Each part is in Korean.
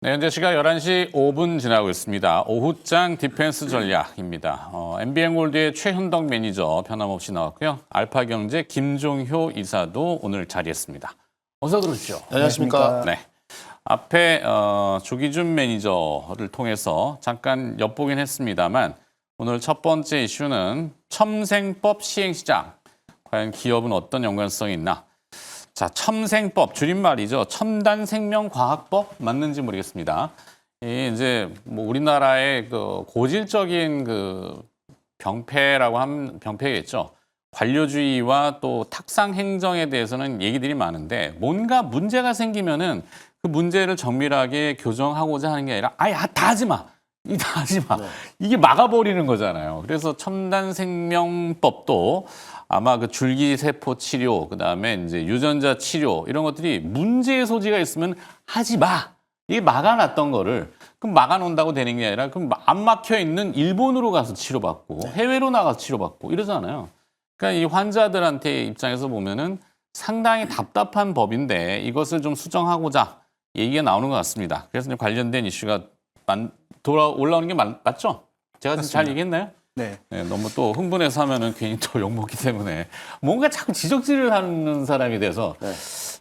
네, 현재 시각 11시 5분 지나고 있습니다. 오후장 디펜스 전략입니다. MBN골드의 최현덕 매니저 변함없이 나왔고요. 알파경제 김종효 이사도 오늘 자리했습니다. 어서 들어오십시오. 안녕하십니까. 네. 앞에 조기준 매니저를 통해서 잠깐 엿보긴 했습니다만 오늘 첫 번째 이슈는 첨생법 시행시장. 과연 기업은 어떤 연관성이 있나? 자, 첨생법 줄임말이죠. 첨단생명과학법 맞는지 모르겠습니다. 이 이제 뭐 우리나라의 그 고질적인 그 병폐라고 하면 병폐겠죠. 관료주의와 또 탁상 행정에 대해서는 얘기들이 많은데 뭔가 문제가 생기면은 그 문제를 정밀하게 교정하고자 하는 게 아니라 아예 다 하지 마. 다 하지 마. 네. 이게 막아버리는 거잖아요. 그래서 첨단생명법도 아마 그 줄기세포 치료, 그다음에 이제 유전자 치료 이런 것들이 문제의 소지가 있으면 하지 마. 이게 막아놨던 거를 그럼 막아놓는다고 되는 게 아니라 그럼 안 막혀 있는 일본으로 가서 치료받고 해외로 나가서 치료받고 이러잖아요. 그러니까 이 환자들한테 입장에서 보면은 상당히 답답한 법인데 이것을 좀 수정하고자 얘기가 나오는 것 같습니다. 그래서 이제 관련된 이슈가 올라오는 게 맞죠? 제가 지금 잘 얘기했나요? 네. 네, 너무 또 흥분해서 하면은 괜히 또 욕먹기 때문에 뭔가 자꾸 지적질을 하는 사람이 돼서 네.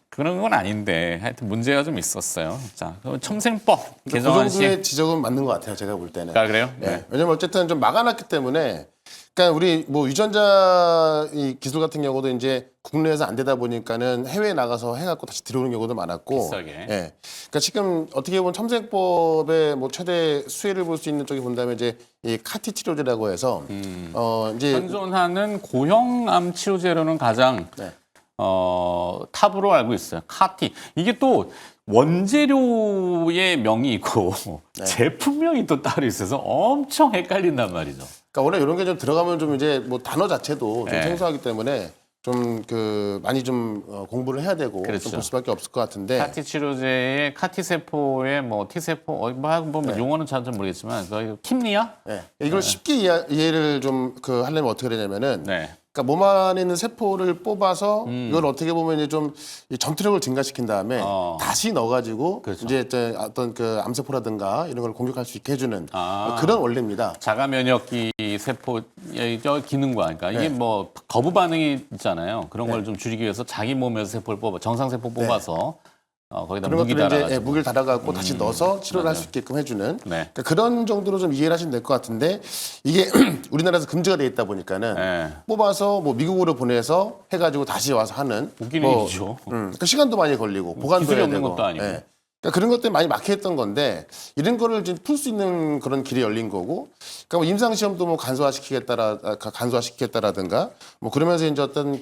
그런 건 아닌데 하여튼 문제가 좀 있었어요. 자, 그럼 첨생법 그 개정안 정도의 시. 지적은 맞는 것 같아요. 제가 볼 때는. 아, 그래요? 네. 왜냐면 어쨌든 좀 막아놨기 때문에. 그러니까 우리 뭐 유전자 이 기술 같은 경우도 이제 국내에서 안 되다 보니까는 해외에 나가서 해갖고 다시 들어오는 경우도 많았고. 비싸게. 예. 그러니까 지금 어떻게 보면 첨생법의 뭐 최대 수혜를 볼 수 있는 쪽이 본다면 이제 이 카티 치료제라고 해서 이제 현존하는 고형암 치료제로는 가장 네. 탑으로 알고 있어요. 카티. 이게 또 원재료의 명이 있고 제품명이 또 따로 있어서 엄청 헷갈린단 말이죠. 그러니까 원래 이런 게 좀 들어가면 좀 이제 뭐 단어 자체도 좀 네. 생소하기 때문에 좀 그 많이 좀 공부를 해야 되고 그렇죠. 좀 볼 수밖에 없을 것 같은데. 카티 치료제의 카티 세포의 뭐 T세포 뭐 용어는 잘 모르겠지만 그 킴리아? 네. 이걸 쉽게 이해를 좀 그 하려면 어떻게 되냐면은 네. 그러니까 몸 안에 있는 세포를 뽑아서 이걸 어떻게 보면 이제 좀 이 전투력을 증가시킨 다음에 다시 넣어가지고 그렇죠. 이제 어떤 그 암세포라든가 이런 걸 공격할 수 있게 해주는 아. 그런 원리입니다. 자가 면역기 세포의 기능과 그러니까 이게 뭐 거부 반응이 있잖아요. 그런 걸 좀 줄이기 위해서 자기 몸에서 세포를 뽑아 정상 세포 뽑아서 거기다 그런 무기 것들을 이제 달아가지고 무기를 달아갖고 다시 넣어서 치료를 할 수 있게끔 해주는 네. 그러니까 그런 정도로 좀 이해를 하시면 될 것 같은데 이게 우리나라에서 금지가 돼 있다 보니까는 네. 뽑아서 뭐 미국으로 보내서 해가지고 다시 와서 하는 웃기는 뭐, 일이죠. 그러니까 시간도 많이 걸리고 보관도 기술이 해야 없는 되고 것도 아니고. 그러니까 그런 것들이 많이 막혀있던 건데 이런 거를 지금 풀 수 있는 그런 길이 열린 거고 그러니까 뭐 임상 시험도 뭐 간소화시키겠다라든가 뭐 그러면서 이제 어떤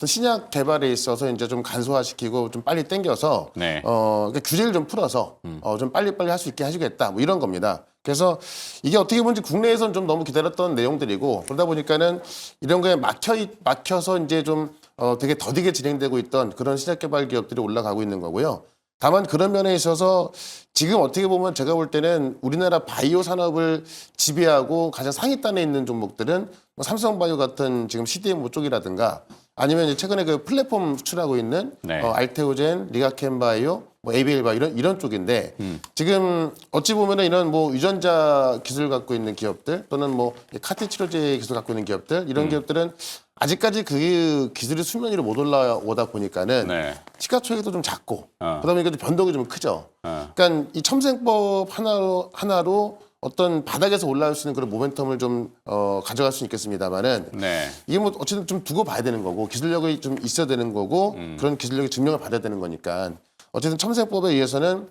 신약 개발에 있어서 이제 좀 간소화시키고 좀 빨리 땡겨서 네. 그러니까 규제를 좀 풀어서 좀 빨리빨리 할 수 있게 해주겠다 뭐 이런 겁니다. 그래서 이게 어떻게 보면 국내에서는 좀 너무 기다렸던 내용들이고 그러다 보니까는 이런 거에 막혀서 이제 좀 되게 더디게 진행되고 있던 그런 신약 개발 기업들이 올라가고 있는 거고요. 다만 그런 면에 있어서 지금 어떻게 보면 제가 볼 때는 우리나라 바이오 산업을 지배하고 가장 상위단에 있는 종목들은 뭐 삼성바이오 같은 지금 CDMO 쪽이라든가 아니면 이제 최근에 그 플랫폼 수출하고 있는 네. 알테오젠, 리가켄바이오, 뭐 ABL바이오 이런 쪽인데 지금 어찌 보면은 이런 뭐 유전자 기술 갖고 있는 기업들 또는 뭐 카티 치료제 기술 갖고 있는 기업들 이런 기업들은 아직까지 그 기술이 수면 위로 못 올라오다 보니까는 네. 시가총액도 좀 작고 그러다 보니까 변동이 좀 크죠. 그러니까 이 첨생법 하나로 어떤 바닥에서 올라올 수 있는 그런 모멘텀을 좀 가져갈 수는 있겠습니다만은 네. 이게 뭐 어쨌든 좀 두고 봐야 되는 거고 기술력이 좀 있어야 되는 거고 그런 기술력이 증명을 받아야 되는 거니까 어쨌든 첨생법에 의해서는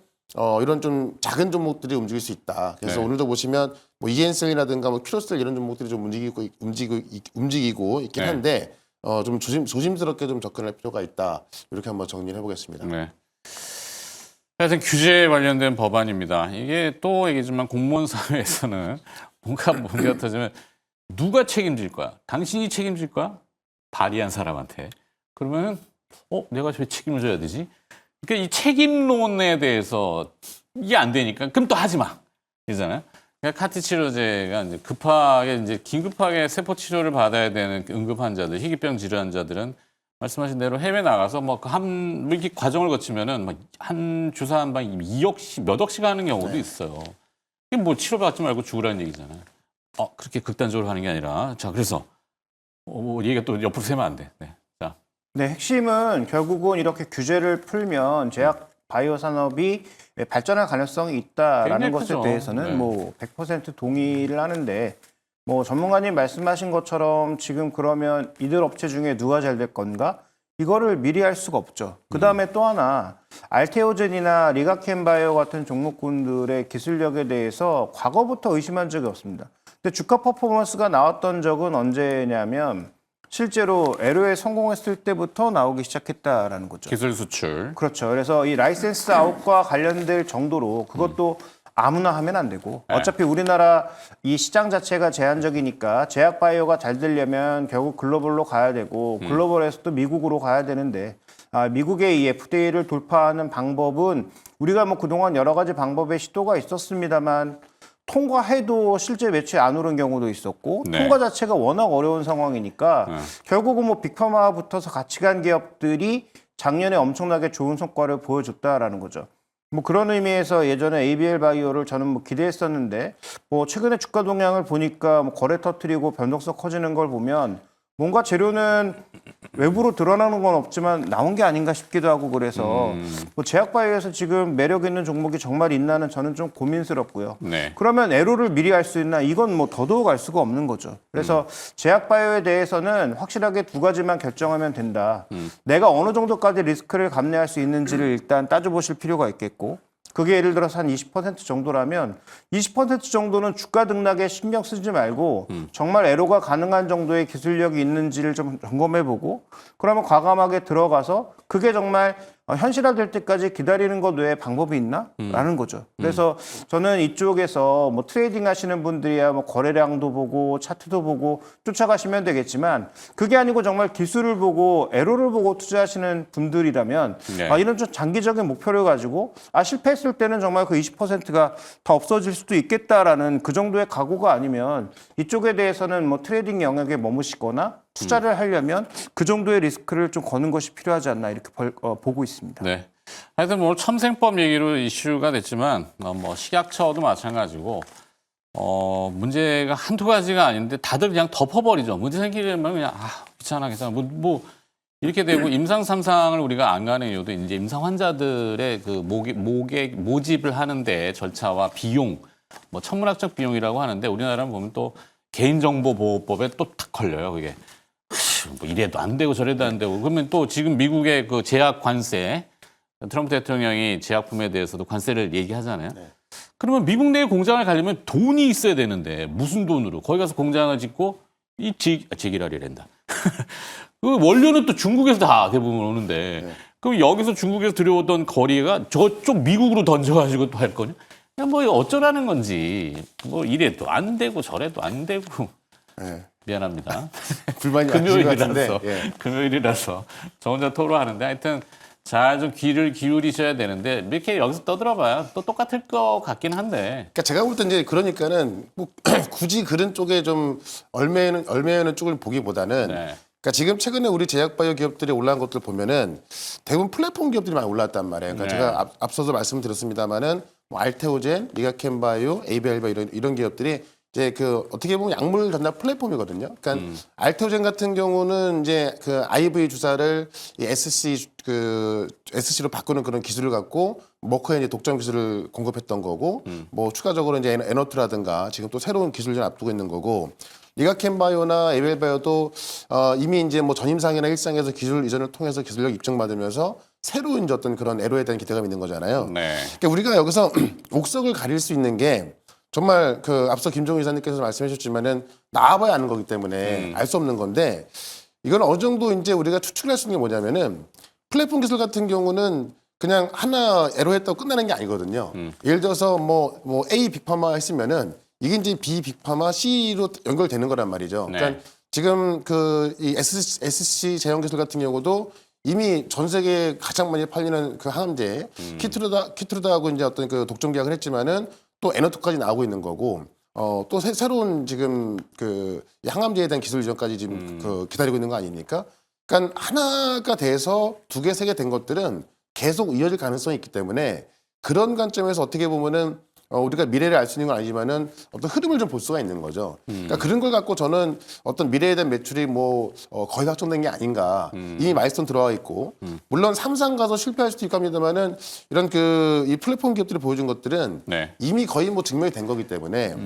이런 좀 작은 종목들이 움직일 수 있다. 그래서 네. 오늘도 보시면 뭐 이엔셀이라든가 뭐 큐로셀 이런 종목들이 좀 움직이고 있긴 네. 한데 좀 조심스럽게 좀 접근할 필요가 있다. 이렇게 한번 정리를 해보겠습니다. 네. 하여튼 규제에 관련된 법안입니다. 이게 또 얘기지만 공무원 사회에서는 뭔가 문제가 터지면 누가 책임질 거야? 당신이 책임질 거야? 발의한 사람한테. 그러면 내가 왜 책임을 져야 되지? 그러니까 이 책임론에 대해서 이게 안 되니까 그럼 또 하지 마. 이잖아요. 그러니까 카티 치료제가 이제 긴급하게 세포 치료를 받아야 되는 응급 환자들, 희귀병 질환자들은 말씀하신 대로 해외 나가서 뭐 이렇게 과정을 거치면은 한 주사 한 방 2억씩 몇 억씩 하는 경우도 있어요. 이게 뭐 치료받지 말고 죽으라는 얘기잖아요. 그렇게 극단적으로 하는 게 아니라 자 그래서 얘기가 또 옆으로 새면 안 돼. 네. 자. 네, 핵심은 결국은 이렇게 규제를 풀면 제약 바이오 산업이 발전할 가능성이 있다라는 굉장히 것에 크죠. 대해서는 네. 뭐 100% 동의를 하는데 뭐 전문가님 말씀하신 것처럼 지금 그러면 이들 업체 중에 누가 잘 될 건가? 이거를 미리 할 수가 없죠. 그 다음에 또 하나 알테오젠이나 리가켄바이오 같은 종목군들의 기술력에 대해서 과거부터 의심한 적이 없습니다. 근데 주가 퍼포먼스가 나왔던 적은 언제냐면 실제로 LO에 성공했을 때부터 나오기 시작했다라는 거죠. 기술 수출. 그렇죠. 그래서 이 라이센스 아웃과 관련될 정도로 그것도 아무나 하면 안 되고 네. 어차피 우리나라 이 시장 자체가 제한적이니까 제약 바이오가 잘 되려면 결국 글로벌로 가야 되고 글로벌에서 또 미국으로 가야 되는데 미국의 이 FDA를 돌파하는 방법은 우리가 뭐 그동안 여러 가지 방법의 시도가 있었습니다만 통과해도 실제 매출이 안 오른 경우도 있었고 네. 통과 자체가 워낙 어려운 상황이니까 결국은 뭐 빅파마와 붙어서 같이 간 기업들이 작년에 엄청나게 좋은 성과를 보여줬다라는 거죠. 뭐 그런 의미에서 예전에 ABL 바이오를 저는 뭐 기대했었는데 뭐 최근에 주가 동향을 보니까 뭐 거래 터트리고 변동성 커지는 걸 보면 뭔가 재료는 외부로 드러나는 건 없지만 나온 게 아닌가 싶기도 하고 그래서 뭐 제약 바이오에서 지금 매력 있는 종목이 정말 있나는 저는 좀 고민스럽고요. 네. 그러면 애로를 미리 알 수 있나? 이건 뭐 더더욱 알 수가 없는 거죠. 그래서 제약 바이오에 대해서는 확실하게 두 가지만 결정하면 된다. 내가 어느 정도까지 리스크를 감내할 수 있는지를 일단 따져보실 필요가 있겠고 그게 예를 들어서 한 20% 정도라면 20% 정도는 주가 등락에 신경 쓰지 말고 정말 애로가 가능한 정도의 기술력이 있는지를 좀 점검해보고 그러면 과감하게 들어가서 그게 정말 현실화될 때까지 기다리는 것 외에 방법이 있나? 라는 거죠. 그래서 저는 이쪽에서 뭐 트레이딩 하시는 분들이야 뭐 거래량도 보고 차트도 보고 쫓아가시면 되겠지만 그게 아니고 정말 기술을 보고 애로를 보고 투자하시는 분들이라면 네. 이런 좀 장기적인 목표를 가지고 실패했을 때는 정말 그 20%가 다 없어질 수도 있겠다라는 그 정도의 각오가 아니면 이쪽에 대해서는 뭐 트레이딩 영역에 머무시거나 투자를 하려면 그 정도의 리스크를 좀 거는 것이 필요하지 않나 이렇게 보고 있습니다. 네. 하여튼 뭐 오늘 첨생법 얘기로 이슈가 됐지만 뭐 식약처도 마찬가지고 문제가 한두 가지가 아닌데 다들 그냥 덮어버리죠. 문제 생기려면 그냥 귀찮아 뭐 이렇게 되고 임상 3상을 우리가 안 가는 이유도 이제 임상 환자들의 그 모집을 하는데 절차와 비용 뭐 천문학적 비용이라고 하는데 우리나라는 보면 또 개인정보보호법에 또 탁 걸려요. 그게 뭐 이래도 안 되고 저래도 안 되고 그러면 또 지금 미국의 그 제약 관세 트럼프 대통령이 제약품에 대해서도 관세를 얘기하잖아요. 네. 그러면 미국 내에 공장을 가려면 돈이 있어야 되는데 무슨 돈으로 거기 가서 공장을 짓고 제기라리랜다. 그 원료는 또 중국에서 다 대부분 오는데 네. 그럼 여기서 중국에서 들여오던 거리가 저쪽 미국으로 던져가지고 또 할 거냐? 그냥 뭐 어쩌라는 건지 뭐 이래도 안 되고 저래도 안 되고 네. 미안합니다. 불만이 많으신 것 같은데. 금요일이라서 예. 금요일이라서 저 혼자 토로하는데 하여튼 잘 좀 귀를 기울이셔야 되는데 이렇게 여기서 떠들어봐야 또 똑같을 것 같긴 한데 그러니까 제가 볼 때 이제 그러니까는 뭐 굳이 그런 쪽에 좀 얼매는 쪽을 보기보다는 네. 그러니까 지금 최근에 우리 제약바이오 기업들이 올라온 것들 보면은 대부분 플랫폼 기업들이 많이 올라왔단 말이에요. 그러니까 네. 제가 앞서서 말씀드렸습니다마는 뭐 알테오젠, 리가켄바이오, 에이비알바 이런 기업들이 이제 그 어떻게 보면 약물 전달 플랫폼이거든요. 그러니까 알테오젠 같은 경우는 이제 그 IV 주사를 이 SC로 바꾸는 그런 기술을 갖고 머커에 이제 독점 기술을 공급했던 거고 뭐 추가적으로 이제 에너트라든가 지금 또 새로운 기술을 앞두고 있는 거고 리가켄바이오나 에벨바이오도 이미 이제 뭐 전임상이나 일상에서 기술 이전을 통해서 기술력 입증받으면서 새로운 이제 어떤 그런 애로에 대한 기대감이 있는 거잖아요. 네. 그러니까 우리가 여기서 옥석을 가릴 수 있는 게 정말 그 앞서 김종우 이사님께서 말씀해 주셨지만은 나와봐야 아는 거기 때문에 알 수 없는 건데 이건 어느 정도 이제 우리가 추측할 수 있는 게 뭐냐면은 플랫폼 기술 같은 경우는 그냥 하나 애로했다고 끝나는 게 아니거든요. 예를 들어서 뭐 A 빅파마 했으면은 이게 이제 B 빅파마 C로 연결되는 거란 말이죠. 네. 그러니까 지금 그 이 SC 제형 기술 같은 경우도 이미 전 세계에 가장 많이 팔리는 그 항암제 키트루다하고 이제 어떤 그 독점 계약을 했지만은 또 에너토까지 나오고 있는 거고 또 새로운 지금 그 항암제에 대한 기술 이전까지 지금 그 기다리고 있는 거 아닙니까? 그러니까 하나가 돼서 두 개, 세 개 된 것들은 계속 이어질 가능성이 있기 때문에 그런 관점에서 어떻게 보면은 우리가 미래를 알 수 있는 건 아니지만은 어떤 흐름을 좀 볼 수가 있는 거죠. 그러니까 그런 걸 갖고 저는 어떤 미래에 대한 매출이 거의 확정된 게 아닌가. 이미 마일스톤 들어와 있고 물론 삼성 가서 실패할 수도 있고 합니다만은 이런 이 플랫폼 기업들이 보여준 것들은 네. 이미 거의 증명이 된 거기 때문에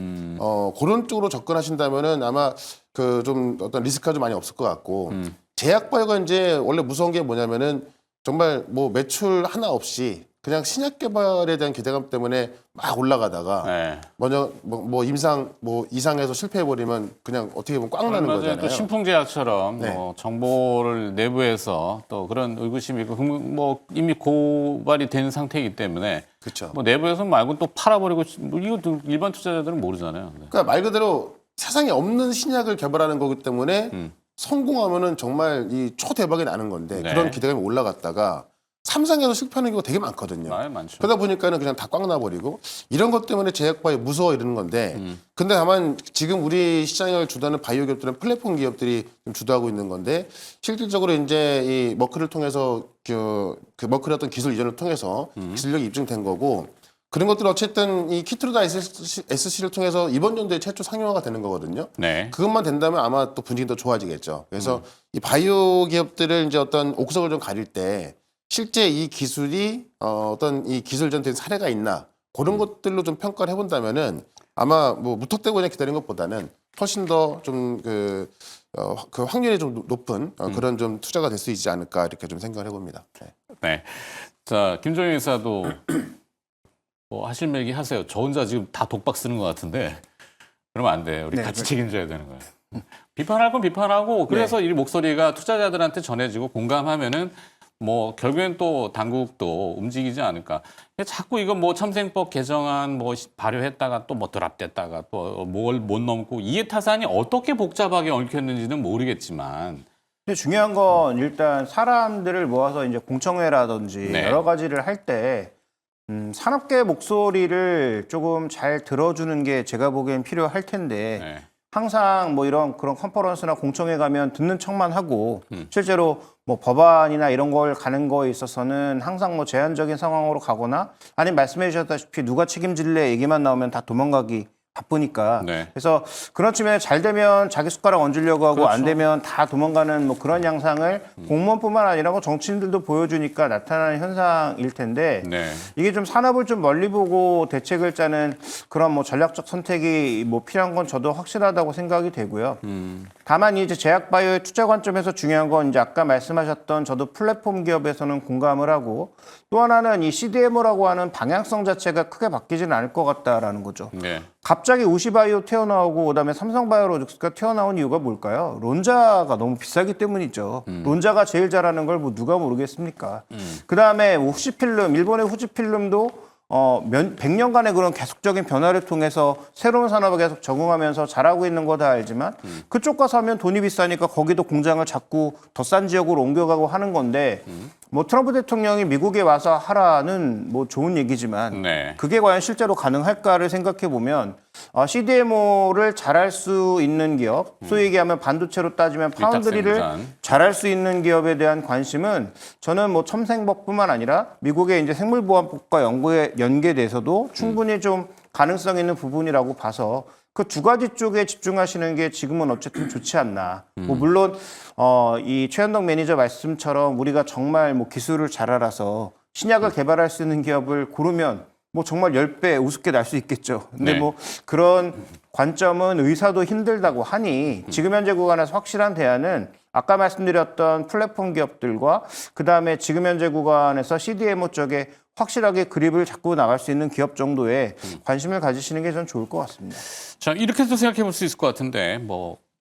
그런 쪽으로 접근하신다면은 아마 좀 어떤 리스크가 좀 많이 없을 것 같고 제약바이오가 이제 원래 무서운 게 뭐냐면은 정말 매출 하나 없이 그냥 신약 개발에 대한 기대감 때문에 막 올라가다가 네. 먼저 이상해서 실패해 버리면 그냥 어떻게 보면 꽉 나는 얼마 전에 거잖아요. 또 신풍제약처럼 네. 정보를 내부에서 또 그런 의구심이 있고 이미 고발이 된 상태이기 때문에 그렇죠. 내부에서 말고 또 팔아버리고 이거 일반 투자자들은 모르잖아요. 네. 그러니까 말 그대로 세상에 없는 신약을 개발하는 거기 때문에 성공하면은 정말 이 초대박이 나는 건데 네. 그런 기대감이 올라갔다가 삼성에서 실패하는 경우가 되게 많거든요. 많죠. 그러다 보니까는 그냥 다 꽉 나버리고 이런 것 때문에 제약바이오 무서워 이러는 건데 근데 다만 지금 우리 시장을 주도하는 바이오 기업들은 플랫폼 기업들이 좀 주도하고 있는 건데 실질적으로 이제 이 머크를 통해서 그 머크의 어떤 기술 이전을 통해서 기술력이 입증된 거고 그런 것들 어쨌든 이 키트로다 SC를 통해서 이번 연도에 최초 상용화가 되는 거거든요. 네. 그것만 된다면 아마 또 분위기 더 좋아지겠죠. 그래서 이 바이오 기업들을 이제 어떤 옥석을 좀 가릴 때 실제 이 기술이 어떤 이 기술전된 사례가 있나 그런 것들로 좀 평가를 해본다면은 아마 무턱대고 그냥 기다리는 것보다는 훨씬 더 좀 그 확률이 좀 높은 그런 좀 투자가 될 수 있지 않을까 이렇게 좀 생각을 해봅니다. 네. 네. 자, 김종인 의사도 하실 얘기 하세요. 저 혼자 지금 다 독박 쓰는 것 같은데 그러면 안 돼. 우리 네, 같이 책임져야 되는 거예요. 비판할 건 비판하고 그래서 이 목소리가 투자자들한테 전해지고 공감하면은 결국엔 또 당국도 움직이지 않을까. 자꾸 이거 참생법 개정안 발효했다가 또 드랍됐다가 또 뭘 못 넘고 이해 타산이 어떻게 복잡하게 얽혔는지는 모르겠지만 근데 중요한 건 일단 사람들을 모아서 이제 공청회라든지 네. 여러 가지를 할 때 산업계 목소리를 조금 잘 들어주는 게 제가 보기엔 필요할 텐데 네. 항상 이런 그런 컨퍼런스나 공청회 가면 듣는 척만 하고 실제로 법안이나 이런 걸 가는 거에 있어서는 항상 제한적인 상황으로 가거나 아니면 말씀해 주셨다시피 누가 책임질래 얘기만 나오면 다 도망가기 바쁘니까 네. 그래서 그런 측면에 잘 되면 자기 숟가락 얹으려고 하고 그렇죠. 안 되면 다 도망가는 그런 양상을 공무원뿐만 아니라 정치인들도 보여주니까 나타나는 현상일 텐데 네. 이게 좀 산업을 좀 멀리 보고 대책을 짜는 그런 전략적 선택이 필요한 건 저도 확실하다고 생각이 되고요. 다만 이제 제약바이오의 투자 관점에서 중요한 건 이제 아까 말씀하셨던 저도 플랫폼 기업에서는 공감을 하고 또 하나는 이 CDMO라고 하는 방향성 자체가 크게 바뀌지는 않을 것 같다라는 거죠. 네. 갑자기 우시바이오 튀어나오고 그다음에 삼성바이오로직스가 튀어나온 이유가 뭘까요? 론자가 너무 비싸기 때문이죠. 론자가 제일 잘하는 걸 누가 모르겠습니까? 그다음에 후지필름, 일본의 후지필름도 100년간의 그런 계속적인 변화를 통해서 새로운 산업에 계속 적응하면서 잘하고 있는 거 다 알지만 그쪽 가서 하면 돈이 비싸니까 거기도 공장을 자꾸 더 싼 지역으로 옮겨가고 하는 건데 트럼프 대통령이 미국에 와서 하라는 좋은 얘기지만 네. 그게 과연 실제로 가능할까를 생각해 보면 CDMO를 잘할 수 있는 기업, 소위 얘기하면 반도체로 따지면 파운드리를 생산. 잘할 수 있는 기업에 대한 관심은 저는 첨생법뿐만 아니라 미국의 이제 생물보안법과 연계돼서도 충분히 좀 가능성 있는 부분이라고 봐서 그 두 가지 쪽에 집중하시는 게 지금은 어쨌든 좋지 않나. 물론 이 최현덕 매니저 말씀처럼 우리가 정말 기술을 잘 알아서 신약을 개발할 수 있는 기업을 고르면 정말 10배 우습게 날 수 있겠죠. 근데 네. 그런 관점은 의사도 힘들다고 하니 지금 현재 구간에서 확실한 대안은 아까 말씀드렸던 플랫폼 기업들과 그다음에 지금 현재 구간에서 CDMO 쪽에 확실하게 그립을 잡고 나갈 수 있는 기업 정도에 관심을 가지시는 게 전 좋을 것 같습니다. 자, 이렇게도 생각해 볼 수 있을 것 같은데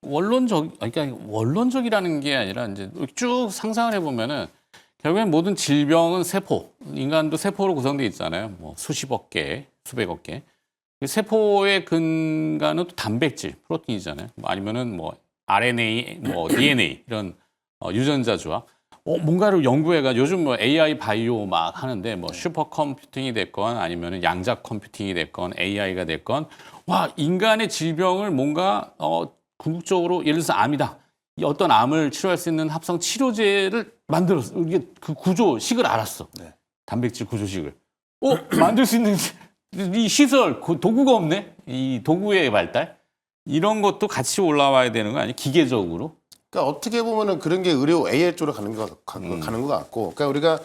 원론적이라는 게 아니라 이제 쭉 상상을 해보면은 결국엔 모든 질병은 세포, 인간도 세포로 구성되어 있잖아요. 수십억 개, 수백억 개. 세포의 근간은 또 단백질, 프로틴이잖아요. 아니면은 RNA, DNA 이런 유전자 조합. 뭔가를 연구해가 요즘 AI 바이오 막 하는데 슈퍼컴퓨팅이 됐건 아니면은 양자 컴퓨팅이 됐건 AI가 됐건 인간의 질병을 뭔가 궁극적으로 예를 들어서 암이다. 이 어떤 암을 치료할 수 있는 합성 치료제를 만들었어. 이게 그 구조식을 알았어. 네. 단백질 구조식을. 만들 수 있는 이 시설, 그 도구가 없네. 이 도구의 발달 이런 것도 같이 올라와야 되는 거 아니에요? 기계적으로. 그러니까 어떻게 보면은 그런 게 의료 AI 쪽으로 가는 것 같고, 그러니까 우리가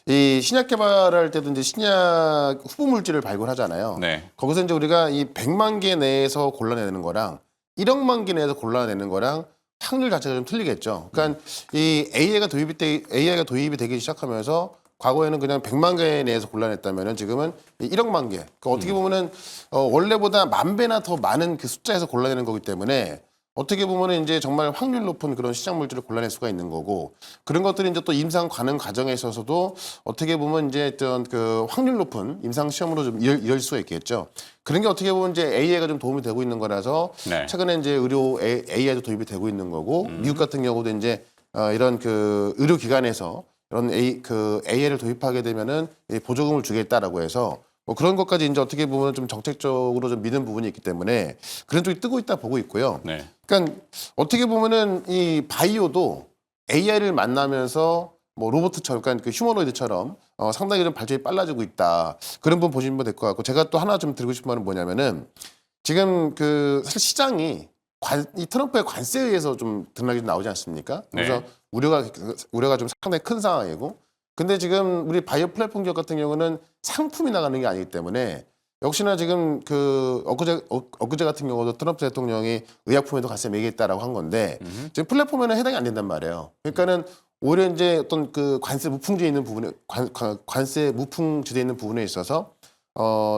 이 신약 개발할 때도 이제 신약 후보 물질을 발굴하잖아요. 네. 거기서 이제 우리가 이 100만 개 내에서 골라내는 거랑 1억만 개 내에서 골라내는 거랑 확률 자체가 좀 틀리겠죠. 그러니까 이 AI가 도입이 되기 시작하면서 과거에는 그냥 100만 개 내에서 골라냈다면은 지금은 1억만 개. 그러니까 어떻게 보면은 원래보다 10,000배나 더 많은 그 숫자에서 골라내는 거기 때문에 어떻게 보면은 이제 정말 확률 높은 그런 시장 물질을 골라낼 수가 있는 거고, 그런 것들이 이제 또 임상 가능 과정에 있어서도 어떻게 보면 이제 어떤 그 확률 높은 임상 시험으로 좀 이럴 수가 있겠죠. 그런 게 어떻게 보면 이제 AI가 좀 도움이 되고 있는 거라서 네. 최근에 이제 의료 AI도 도입이 되고 있는 거고, 미국 같은 경우도 이제 이런 그 의료 기관에서 이런 AI를 도입하게 되면은 이 보조금을 주겠다라고 해서 뭐 그런 것까지 이제 어떻게 보면 좀 정책적으로 좀 믿는 부분이 있기 때문에 그런 쪽이 뜨고 있다 보고 있고요. 네. 그러니까 어떻게 보면은 이 바이오도 AI를 만나면서 뭐 로봇처럼, 그러니까 그 휴머노이드처럼 상당히 좀 발전이 빨라지고 있다. 그런 부분 보시면 될 것 같고, 제가 또 하나 좀 드리고 싶은 말은 뭐냐면은 지금 그 사실 시장이 이 트럼프의 관세에 의해서 좀 등락이 좀 나오지 않습니까? 그래서 네. 우려가 좀 상당히 큰 상황이고, 근데 지금 우리 바이오 플랫폼 기업 같은 경우는 상품이 나가는 게 아니기 때문에 역시나 지금 그 엊그제 같은 경우도 트럼프 대통령이 의약품에도 관세 매기겠다라고 한 건데 지금 플랫폼에는 해당이 안 된단 말이에요. 그러니까는 오히려 이제 어떤 그 관세 무풍지에 있는 부분에 관세 무풍지대에 있는 부분에 있어서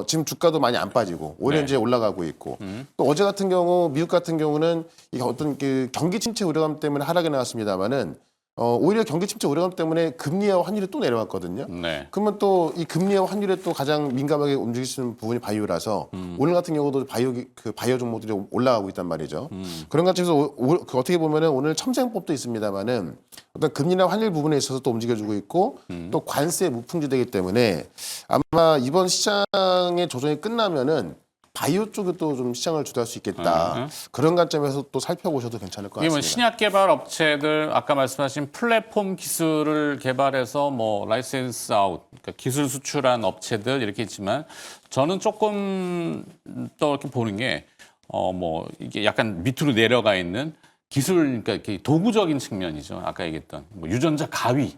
지금 주가도 많이 안 빠지고 오히려 네. 이제 올라가고 있고, 또 어제 같은 경우 미국 같은 경우는 이게 어떤 그 경기 침체 우려감 때문에 하락이 나왔습니다만은 오히려 경기 침체 우려감 때문에 금리와 환율이 또 내려왔거든요. 네. 그러면 또 이 금리와 환율에 또 가장 민감하게 움직이시는 부분이 바이오라서 오늘 같은 경우도 바이오 종목들이 올라가고 있단 말이죠. 그런 관점에서 그 어떻게 보면은 오늘 첨생법도 있습니다만은 어떤 금리나 환율 부분에 있어서 또 움직여주고 있고 또 관세 무풍지되기 때문에 아마 이번 시장의 조정이 끝나면은 바이오 쪽에 또 좀 시장을 주도할 수 있겠다. 그런 관점에서 또 살펴보셔도 괜찮을 것 이게 뭐 같습니다. 신약 개발 업체들 아까 말씀하신 플랫폼 기술을 개발해서 뭐 라이센스 아웃, 그러니까 기술 수출한 업체들 이렇게 있지만 저는 조금 또 이렇게 보는 게 뭐 이게 약간 밑으로 내려가 있는 기술, 그러니까 이렇게 도구적인 측면이죠. 아까 얘기했던 뭐 유전자 가위,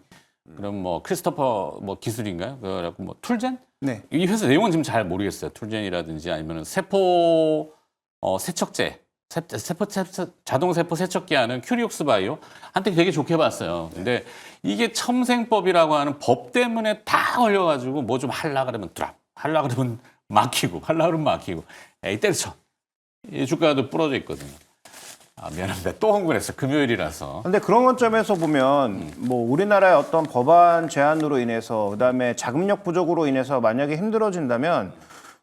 그럼 뭐 크리스토퍼 뭐 기술인가요? 그래갖고 뭐 툴젠? 네. 이 회사 내용은 지금 잘 모르겠어요. 툴젠이라든지 아니면 세포 세척제, 자동 세포 세척기 하는 큐리옥스 바이오 한때 되게 좋게 봤어요. 근데 이게 첨생법이라고 하는 법 때문에 다 걸려가지고 뭐 좀 하려 그러면 드랍, 하려 그러면 막히고, 하려 그러면 막히고, 에이 때려쳐. 이 주가도 부러져 있거든요. 아, 미안합니다. 또 흥분했어. 금요일이라서. 근데 그런 관점에서 보면 뭐 우리나라의 어떤 법안 제한으로 인해서 그다음에 자금력 부족으로 인해서 만약에 힘들어진다면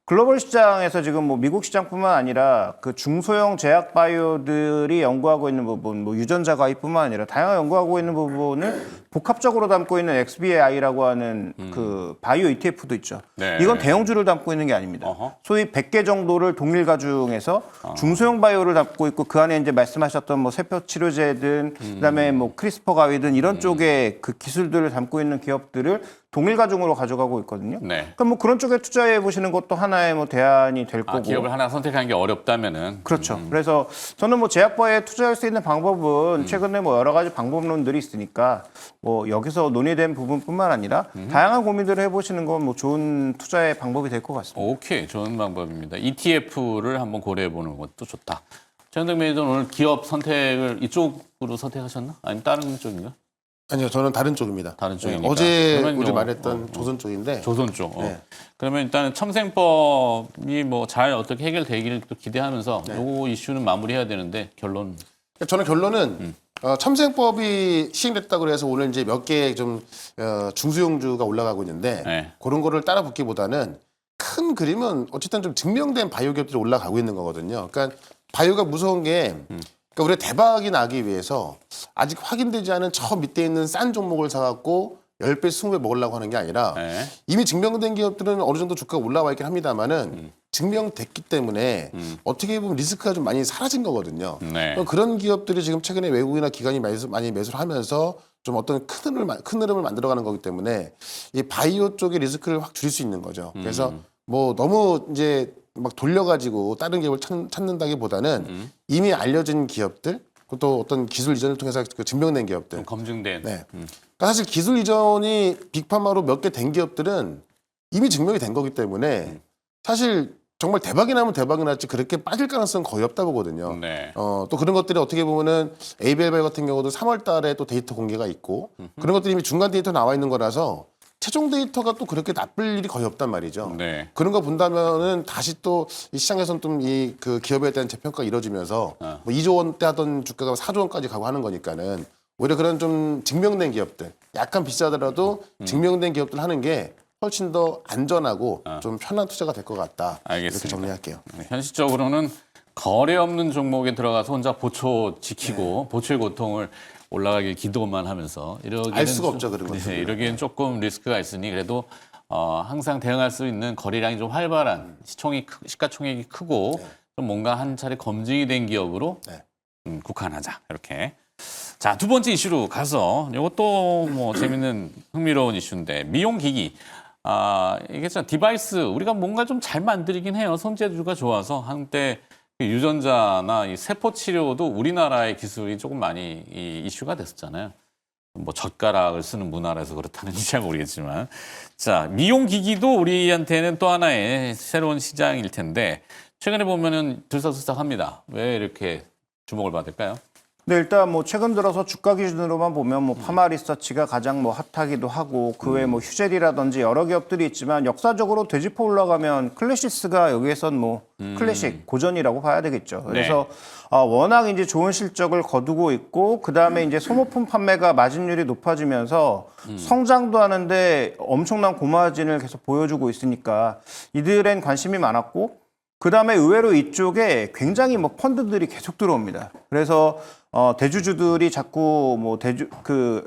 글로벌 시장에서 지금 뭐 미국 시장뿐만 아니라 그 중소형 제약 바이오들이 연구하고 있는 부분, 뭐 유전자 가위뿐만 아니라 다양한 연구하고 있는 부분을 복합적으로 담고 있는 XBAI라고 하는 그 바이오 ETF도 있죠. 네. 이건 대형주를 담고 있는 게 아닙니다. 어허. 소위 100개 정도를 동일 가중해서 중소형 바이오를 담고 있고 그 안에 이제 말씀하셨던 뭐 세포 치료제든 그다음에 뭐 크리스퍼 가위든 이런 쪽에 그 기술들을 담고 있는 기업들을 동일 가중으로 가져가고 있거든요. 네. 그럼 뭐 그런 쪽에 투자해 보시는 것도 하나의 뭐 대안이 될 아, 거고. 기업을 하나 선택하는 게 어렵다면은. 그렇죠. 그래서 저는 뭐 제약바에 투자할 수 있는 방법은 최근에 뭐 여러 가지 방법론들이 있으니까 뭐 여기서 논의된 부분뿐만 아니라 다양한 고민들을 해보시는 건 뭐 좋은 투자의 방법이 될 것 같습니다. 오케이, 좋은 방법입니다. ETF를 한번 고려해 보는 것도 좋다. 최현덕 매니저는 오늘 기업 선택을 이쪽으로 선택하셨나? 아니면 다른 쪽인가? 아니요, 저는 다른 쪽입니다. 다른 쪽이니까. 어제 그러면 우리 요- 말했던 조선 쪽인데 조선 쪽. 네. 그러면 일단은 첨생법이 뭐 잘 어떻게 해결되기를 또 기대하면서 네. 요거 이슈는 마무리해야 되는데 결론. 저는 결론은 첨생법이 시행됐다고 해서 오늘 이제 몇 개 좀 중소형주가 올라가고 있는데 네. 그런 거를 따라 붙기보다는 큰 그림은 어쨌든 좀 증명된 바이오 기업들이 올라가고 있는 거거든요. 그러니까 바이오가 무서운 게 그러니까 우리가 대박이 나기 위해서 아직 확인되지 않은 저 밑에 있는 싼 종목을 사갖고 10배, 20배 먹으려고 하는 게 아니라 네. 이미 증명된 기업들은 어느 정도 주가가 올라와 있긴 합니다만은 증명됐기 때문에 어떻게 보면 리스크가 좀 많이 사라진 거거든요. 네. 그런 기업들이 지금 최근에 외국이나 기관이 많이 매수를 하면서 좀 어떤 큰 흐름을 만들어가는 거기 때문에 이 바이오 쪽의 리스크를 확 줄일 수 있는 거죠. 그래서 뭐 너무 이제 막 돌려가지고 다른 기업을 찾는다기보다는 이미 알려진 기업들, 또 어떤 기술 이전을 통해서 그 증명된 기업들. 검증된. 네. 그러니까 사실 기술 이전이 빅파마로 몇 개 된 기업들은 이미 증명이 된 거기 때문에 사실 정말 대박이 나면 대박이 났지 그렇게 빠질 가능성은 거의 없다 보거든요. 네. 또 그런 것들이 어떻게 보면은 ABL발 같은 경우도 3월 달에 또 데이터 공개가 있고 그런 것들이 이미 중간 데이터 나와 있는 거라서 최종 데이터가 또 그렇게 나쁠 일이 거의 없단 말이죠. 네. 그런 거 본다면은 다시 또 이 시장에서는 좀 이 그 기업에 대한 재평가가 이루어지면서 뭐 2조 원대 하던 주가가 4조 원까지 가고 하는 거니까는 오히려 그런 좀 증명된 기업들 약간 비싸더라도 증명된 기업들 하는 게 훨씬 더 안전하고 좀 편한 투자가 될 것 같다. 알겠습니다. 이렇게 정리할게요. 네, 현실적으로는 거래 없는 종목에 들어가서 혼자 보초 지키고 보초의 고통을 올라가길 기도만 하면서 이러기는 알 수가 없죠, 그런 네, 것들은. 이러기엔 조금 리스크가 있으니 그래도 항상 대응할 수 있는 거래량이 좀 활발한 시가총액이 크고 좀 뭔가 한 차례 검증이 된 기업으로 국한하자 이렇게. 자, 두 번째 이슈로 가서 이것도 뭐 재밌는 흥미로운 이슈인데 미용기기. 이게 참 디바이스 우리가 뭔가 좀 잘 만들긴 해요. 손재주가 좋아서 한때 유전자나 이 세포 치료도 우리나라의 기술이 조금 많이 이슈가 됐었잖아요. 뭐 젓가락을 쓰는 문화라서 그렇다는지 잘 모르겠지만, 자 미용기기도 우리한테는 또 하나의 새로운 시장일 텐데 최근에 보면은 들썩들썩합니다. 왜 이렇게 주목을 받을까요? 네, 일단 뭐 최근 들어서 주가 기준으로만 보면 뭐 파마리서치가 가장 뭐 핫하기도 하고 그 외에 뭐 휴젤이라든지 여러 기업들이 있지만 역사적으로 되짚어 올라가면 클래시스가 여기에선 뭐 클래식 고전이라고 봐야 되겠죠. 그래서 워낙 이제 좋은 실적을 거두고 있고 그 다음에 이제 소모품 판매가 마진율이 높아지면서 성장도 하는데 엄청난 고마진을 계속 보여주고 있으니까 이들엔 관심이 많았고. 그 다음에 의외로 이쪽에 굉장히 뭐 펀드들이 계속 들어옵니다. 그래서 대주주들이 자꾸 뭐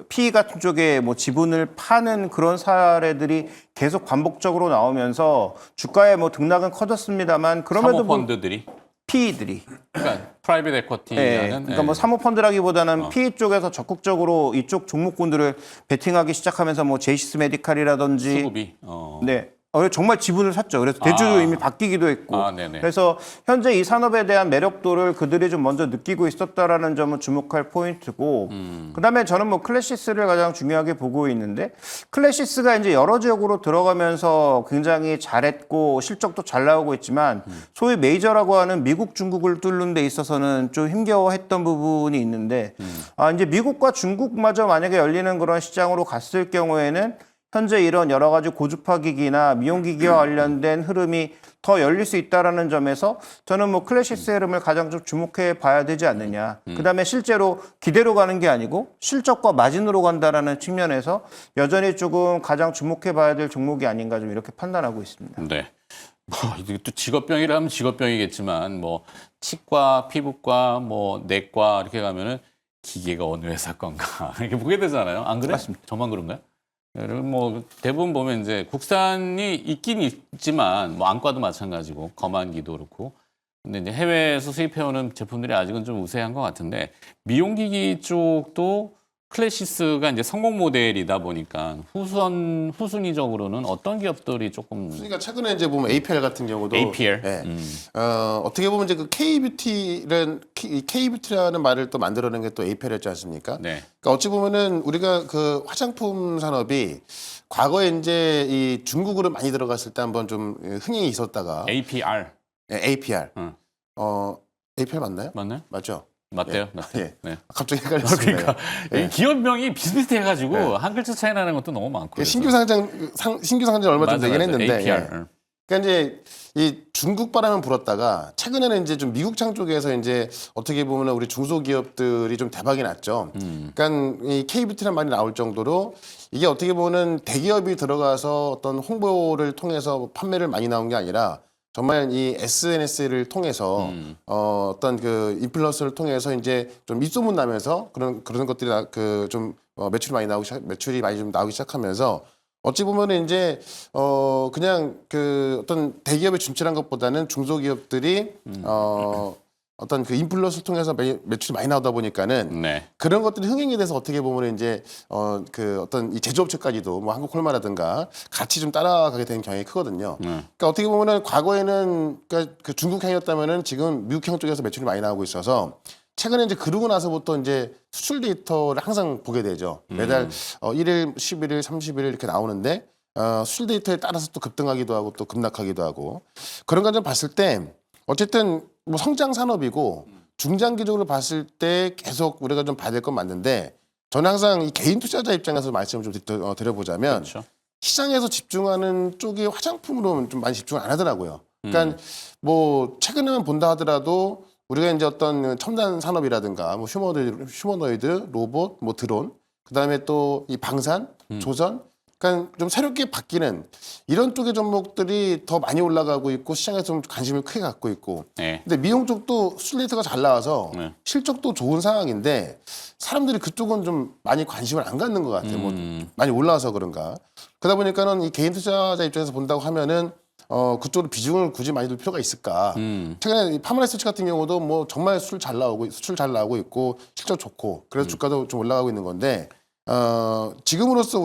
PE 같은 쪽에 뭐 지분을 파는 그런 사례들이 계속 반복적으로 나오면서 주가의 뭐 등락은 커졌습니다만 그럼에도 사모펀드들이 PE들이 그러니까 프라이빗 에쿼티라는 그러니까 뭐 사모펀드라기보다는 PE 쪽에서 적극적으로 이쪽 종목군들을 베팅하기 시작하면서 뭐 제이시스 메디칼이라든지 수급이 네. 정말 지분을 샀죠. 그래서 대주주 이미 바뀌기도 했고. 네네. 그래서 현재 이 산업에 대한 매력도를 그들이 좀 먼저 느끼고 있었다라는 점은 주목할 포인트고. 그다음에 저는 뭐 클래시스를 가장 중요하게 보고 있는데 클래시스가 이제 여러 지역으로 들어가면서 굉장히 잘했고 실적도 잘 나오고 있지만 소위 메이저라고 하는 미국, 중국을 뚫는 데 있어서는 좀 힘겨워했던 부분이 있는데 이제 미국과 중국마저 만약에 열리는 그런 시장으로 갔을 경우에는 현재 이런 여러 가지 고주파 기기나 미용기기와 관련된 흐름이 더 열릴 수 있다는 점에서 저는 뭐 클래시스의 흐름을 가장 좀 주목해 봐야 되지 않느냐. 그다음에 실제로 기대로 가는 게 아니고 실적과 마진으로 간다라는 측면에서 여전히 조금 가장 주목해 봐야 될 종목이 아닌가 좀 이렇게 판단하고 있습니다. 네. 이게 또 직업병이라면 직업병이겠지만 뭐 치과, 피부과, 뭐 내과 이렇게 가면은 기계가 어느 회사 건가 이렇게 보게 되잖아요. 안 그래? 맞습니다. 저만 그런가요? 뭐 대부분 보면 이제 국산이 있긴 있지만 뭐 안과도 마찬가지고 검안기도 그렇고 근데 이제 해외에서 수입해오는 제품들이 아직은 좀 우세한 것 같은데 미용기기 쪽도 클래시스가 이제 성공 모델이다 보니까 후순위적으로는 어떤 기업들이 조금 그러니까 최근에 이제 보면 APL 같은 경우도 APL? 네. 어떻게 보면 이제 그 K뷰티라는 말을 또 만들어낸 게 또 APL이었지 않습니까? 네. 그러니까 어찌 보면은 우리가 그 화장품 산업이 과거에 이제 이 중국으로 많이 들어갔을 때 한번 좀 흥행이 있었다가 APR 네, APR 응. APL 맞나요? 맞나요? 맞죠? 맞대요. 예. 맞대요. 예. 네. 갑자기 헷갈렸습니다. 그러니까 이 기업명이 비슷비슷해가지고 한 글자 차이 나는 것도 너무 많고. 신규 상장 얼마 좀 되긴 했는데 APR. 예. 그러니까 이제 이 중국 바람은 불었다가 최근에는 이제 좀 미국 장 쪽에서 이제 어떻게 보면 우리 중소기업들이 좀 대박이 났죠. 그러니까 이 K뷰티란 말이 나올 정도로 이게 어떻게 보면 대기업이 들어가서 어떤 홍보를 통해서 판매를 많이 나온 게 아니라 정말 이 SNS를 통해서 어떤 그 인플루언서를 통해서 이제 좀 입소문 나면서 그런 것들이 매출이 많이 좀 나오기 시작하면서 어찌 보면은 이제 그냥 그 어떤 대기업에 진출한 것보다는 중소기업들이 어떤 그 인플루언서를 통해서 매출이 많이 나오다 보니까는 네. 그런 것들이 흥행이 돼서 어떻게 보면 이제 그 어떤 이 제조업체까지도 뭐 한국콜마라든가 같이 좀 따라가게 되는 경향이 크거든요. 그러니까 어떻게 보면은 과거에는 그러니까 그 중국향이었다면은 지금 미국향 쪽에서 매출이 많이 나오고 있어서 최근에 이제 그러고 나서부터 이제 수출 데이터를 항상 보게 되죠. 매달 1일, 11일, 30일 이렇게 나오는데 수출 데이터에 따라서 또 급등하기도 하고 또 급락하기도 하고 그런 관점 봤을 때 어쨌든 뭐 성장 산업이고 중장기적으로 봤을 때 계속 우리가 좀 봐야 될 건 맞는데 저는 항상 이 개인 투자자 입장에서 말씀을 좀 드려보자면 그렇죠. 시장에서 집중하는 쪽이 화장품으로 좀 많이 집중을 안 하더라고요. 그러니까 뭐 최근에만 본다 하더라도 우리가 이제 어떤 첨단 산업이라든가 뭐 휴머노이드, 로봇, 뭐 드론, 그다음에 또 이 방산, 조선, 그러니까 좀 새롭게 바뀌는 이런 쪽의 종목들이 더 많이 올라가고 있고 시장에서 좀 관심을 크게 갖고 있고. 네. 근데 미용 쪽도 수출 데이터가 잘 나와서 네. 실적도 좋은 상황인데 사람들이 그쪽은 좀 많이 관심을 안 갖는 것 같아요. 뭐 많이 올라와서 그런가. 그러다 보니까는 이 개인 투자자 입장에서 본다고 하면은 그쪽으로 비중을 굳이 많이 둘 필요가 있을까? 최근에 이 파마레스치 같은 경우도 뭐 정말 수출 잘 나오고 있고 실적 좋고 그래서 주가도 좀 올라가고 있는 건데 지금으로서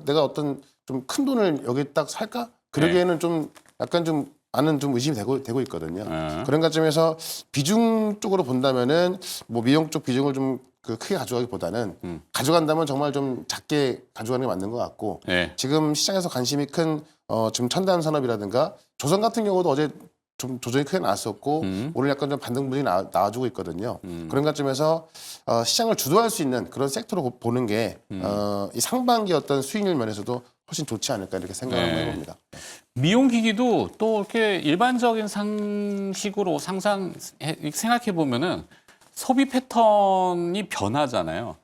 내가 어떤 좀 큰 돈을 여기 딱 살까? 그러기에는 좀 약간 좀 많은 좀 의심이 되고 있거든요. 그런 관점에서 비중 쪽으로 본다면은 뭐 미용 쪽 비중을 좀 그 크게 가져가기보다는 가져간다면 정말 좀 작게 가져가는 게 맞는 것 같고 네. 지금 시장에서 관심이 큰 지금 첨단 산업이라든가 조선 같은 경우도 어제 좀 조정이 크게 나왔었고 오늘 약간 좀 반등분이 나와주고 있거든요. 그런 관점에서 시장을 주도할 수 있는 그런 섹터로 보는 게 이 상반기 어떤 수익률 면에서도 훨씬 좋지 않을까 이렇게 생각을 네. 해봅니다. 미용기기도 또 이렇게 일반적인 상식으로 생각해 보면은 소비 패턴이 변하잖아요.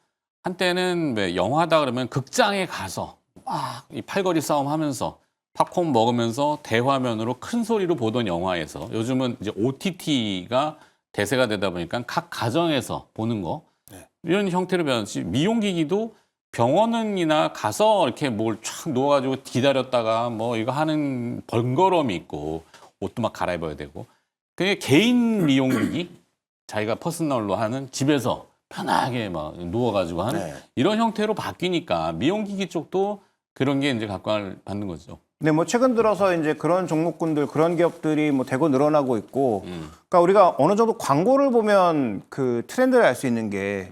한때는 왜 영화다 그러면 극장에 가서 막 이 팔걸이 싸움 하면서 팝콘 먹으면서 대화면으로 큰 소리로 보던 영화에서 요즘은 이제 OTT가 대세가 되다 보니까 각 가정에서 보는 거 이런 형태로 변했지. 미용기기도 병원이나 가서 이렇게 뭘 촥 누워가지고 기다렸다가 뭐 이거 하는 번거로움이 있고 옷도 막 갈아입어야 되고 그게 개인 미용기기 자기가 퍼스널로 하는 집에서 편하게 막 누워가지고 하는 네. 이런 형태로 바뀌니까 미용기기 쪽도 그런 게 이제 각광을 받는 거죠. 네, 뭐 최근 들어서 이제 그런 종목군들, 그런 기업들이 뭐 대거 늘어나고 있고, 그러니까 우리가 어느 정도 광고를 보면 그 트렌드를 알 수 있는 게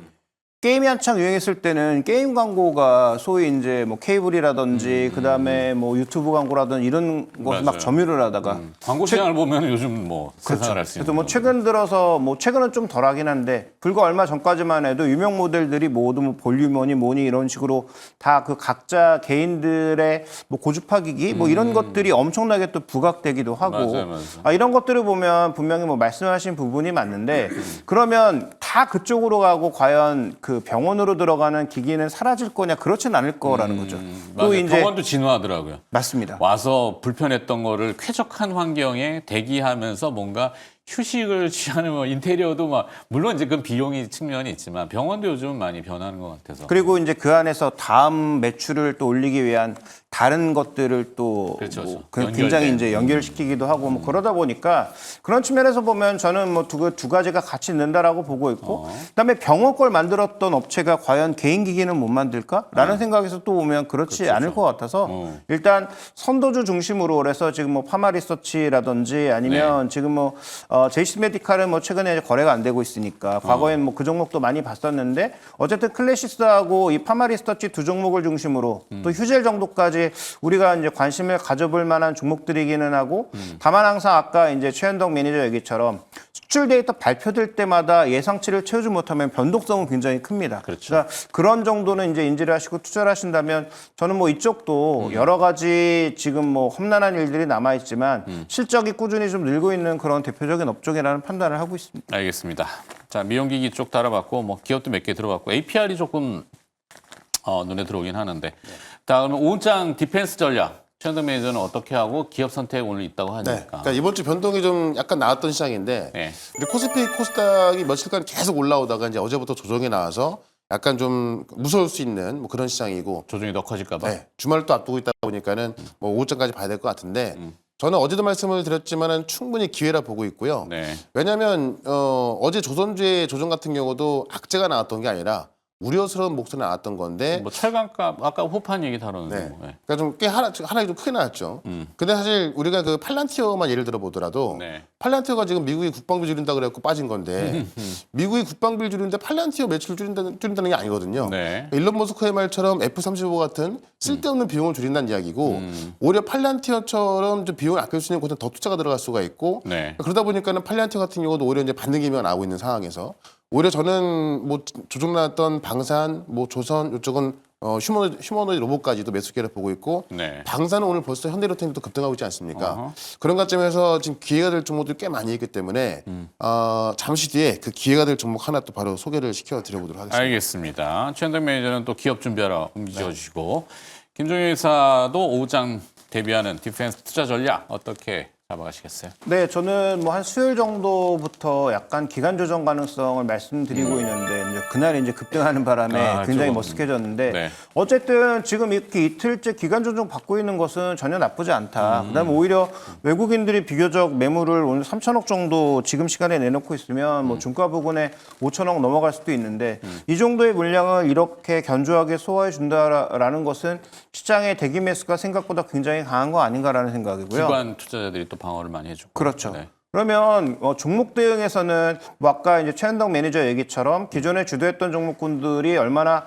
게임이 한창 유행했을 때는 게임 광고가 소위 이제 뭐 케이블이라든지 그다음에 뭐 유튜브 광고라든지 이런 것을 막 맞아요. 점유를 하다가 광고 시장을 보면 요즘 뭐 세상을 알 수 있는 그래서 뭐 거죠. 최근 들어서 뭐 최근은 좀 덜하긴 한데 불과 얼마 전까지만 해도 유명 모델들이 모두 뭐 볼륨머니 뭐니 이런 식으로 다 그 각자 개인들의 뭐 고주파기기 뭐 이런 것들이 엄청나게 또 부각되기도 하고 맞아요. 이런 것들을 보면 분명히 뭐 말씀하신 부분이 맞는데 그러면 다 그쪽으로 가고 과연 그 병원으로 들어가는 기기는 사라질 거냐 그렇진 않을 거라는 거죠. 또 맞아요. 이제 병원도 진화하더라고요. 맞습니다. 와서 불편했던 거를 쾌적한 환경에 대기하면서 뭔가 휴식을 취하는 뭐 인테리어도 막 물론 이제 그 비용이 측면이 있지만 병원도 요즘 많이 변하는 것 같아서. 그리고 이제 그 안에서 다음 매출을 또 올리기 위한 다른 것들을 또 그렇죠, 뭐 그렇죠. 굉장히 연결된. 이제 연결시키기도 하고 뭐 그러다 보니까 그런 측면에서 보면 저는 뭐 두 가지가 같이 는다라고 보고 있고 그다음에 병원 걸 만들었던 업체가 과연 개인 기기는 못 만들까라는 생각에서 또 보면 그렇지 않을 것 같아서 일단 선도주 중심으로 그래서 지금 뭐 파마리서치라든지 아니면 지금 뭐 제이시 메디칼은 뭐 최근에 거래가 안 되고 있으니까 과거엔 뭐 그 종목도 많이 봤었는데 어쨌든 클래시스하고 이 파마리서치 두 종목을 중심으로 또 휴젤 정도까지 우리가 이제 관심을 가져볼 만한 종목들이기는 하고 다만 항상 아까 이제 최현덕 매니저 얘기처럼 수출 데이터 발표될 때마다 예상치를 채우지 못하면 변동성은 굉장히 큽니다. 그렇죠. 그러니까 그런 정도는 이제 인지를 하시고 투자를 하신다면 저는 뭐 이쪽도 여러 가지 지금 뭐 험난한 일들이 남아 있지만 실적이 꾸준히 좀 늘고 있는 그런 대표적인 업종이라는 판단을 하고 있습니다. 알겠습니다. 자, 미용기기 쪽 따라봤고 뭐 기업도 몇 개 들어봤고 APR이 조금 눈에 들어오긴 하는데 다음은 오은장 디펜스 전략. 최현덕 매니저는 어떻게 하고 기업 선택 오늘 있다고 하니까. 네. 그러니까 이번 주 변동이 좀 약간 나왔던 시장인데 네. 우리 코스피 코스닥이 며칠간 계속 올라오다가 이제 어제부터 조정이 나와서 약간 좀 무서울 수 있는 뭐 그런 시장이고 조정이 더 커질까 봐. 네, 주말을 또 앞두고 있다 보니까는 뭐 오후장까지 봐야 될 것 같은데 저는 어제도 말씀을 드렸지만은 충분히 기회라 보고 있고요. 네. 왜냐하면 어제 조선주의 조정 같은 경우도 악재가 나왔던 게 아니라 우려스러운 목소리가 나왔던 건데 뭐 철강값 아까 호판 얘기 다루는데 네. 뭐. 네. 그러니까 좀 꽤 하락이 좀 크게 나왔죠. 근데 사실 우리가 그 팔란티어만 예를 들어 보더라도 네. 팔란티어가 지금 미국이 국방비 줄인다 그래갖고 빠진 건데 미국이 국방비를 줄이는데 팔란티어 매출을 줄인다는 게 아니거든요. 네. 일론 머스크의 말처럼 F-35 같은 쓸데없는 비용을 줄인다는 이야기고 오히려 팔란티어처럼 좀 비용을 아낄 수 있는 곳에 더 투자가 들어갈 수가 있고 네. 그러다 보니까는 팔란티어 같은 경우도 오히려 이제 반등 기미가 나오고 있는 상황에서 오히려 저는 뭐 조정 나왔던 방산, 뭐 조선 이쪽은 휴머노이드 로봇까지도 매수기를 보고 있고 네. 방산은 오늘 벌써 현대로템도 급등하고 있지 않습니까? 그런 관점에서 지금 기회가 될 종목들이 꽤 많이 있기 때문에 잠시 뒤에 그 기회가 될 종목 하나 또 바로 소개를 시켜드려보도록 하겠습니다. 알겠습니다. 최현덕 매니저는 또 기업 준비하러 움직여 주시고 김종현 이사도 오후장 대비하는 디펜스 투자 전략 어떻게 잡아가시겠어요? 네, 저는 뭐 한 수요일 정도부터 약간 기간 조정 가능성을 말씀드리고 있는데 이제 그날 이제 급등하는 바람에 굉장히 조금. 머쓱해졌는데 네. 어쨌든 지금 이렇게 이틀째 기간 조정 받고 있는 것은 전혀 나쁘지 않다. 그다음에 오히려 외국인들이 비교적 매물을 오늘 3천억 정도 지금 시간에 내놓고 있으면 뭐 중가 부근에 5천억 넘어갈 수도 있는데 이 정도의 물량을 이렇게 견조하게 소화해 준다라는 것은 시장의 대기 매수가 생각보다 굉장히 강한 거 아닌가라는 생각이고요. 기관 투자자들이 또 방어를 많이 해주고. 그렇죠. 네. 그러면 종목 대응에서는 뭐 아까 이제 최현덕 매니저 얘기처럼 기존에 주도했던 종목군들이 얼마나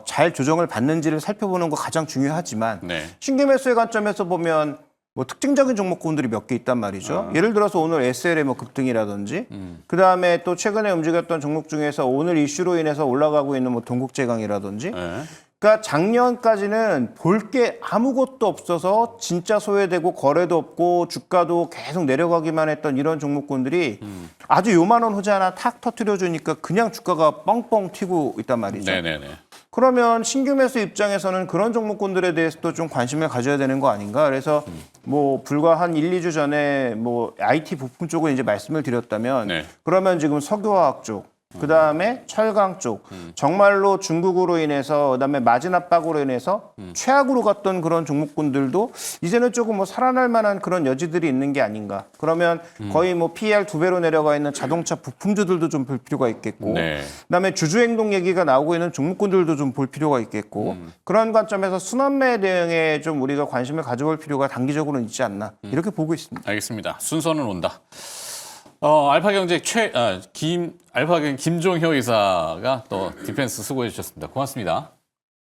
잘 조정을 받는지를 살펴보는 거 가장 중요하지만 네. 신규 매수의 관점에서 보면 뭐 특징적인 종목군들이 몇 개 있단 말이죠. 예를 들어서 오늘 SL의 뭐 급등이라든지 그다음에 또 최근에 움직였던 종목 중에서 오늘 이슈로 인해서 올라가고 있는 뭐 동국제강이라든지 네. 그러니까 작년까지는 볼 게 아무것도 없어서 진짜 소외되고 거래도 없고 주가도 계속 내려가기만 했던 이런 종목군들이 아주 요만한 호재 하나 탁 터트려 주니까 그냥 주가가 뻥뻥 튀고 있단 말이죠. 네네네. 그러면 신규 매수 입장에서는 그런 종목군들에 대해서도 좀 관심을 가져야 되는 거 아닌가? 그래서 뭐 불과 한 1, 2주 전에 뭐 IT 부품 쪽을 이제 말씀을 드렸다면 네. 그러면 지금 석유화학 쪽 그다음에 철강 쪽 정말로 중국으로 인해서 그다음에 마진 압박으로 인해서 최악으로 갔던 그런 종목군들도 이제는 조금 뭐 살아날 만한 그런 여지들이 있는 게 아닌가. 그러면 거의 뭐 PER 2배로 내려가 있는 자동차 부품주들도 좀 볼 필요가 있겠고 네. 그다음에 주주 행동 얘기가 나오고 있는 종목군들도 좀 볼 필요가 있겠고 그런 관점에서 순환매 대응에 좀 우리가 관심을 가져볼 필요가 단기적으로는 있지 않나 이렇게 보고 있습니다. 알겠습니다. 순서는 온다. 알파경제 알파경 김종효 이사가 또 디펜스 수고해 주셨습니다. 고맙습니다.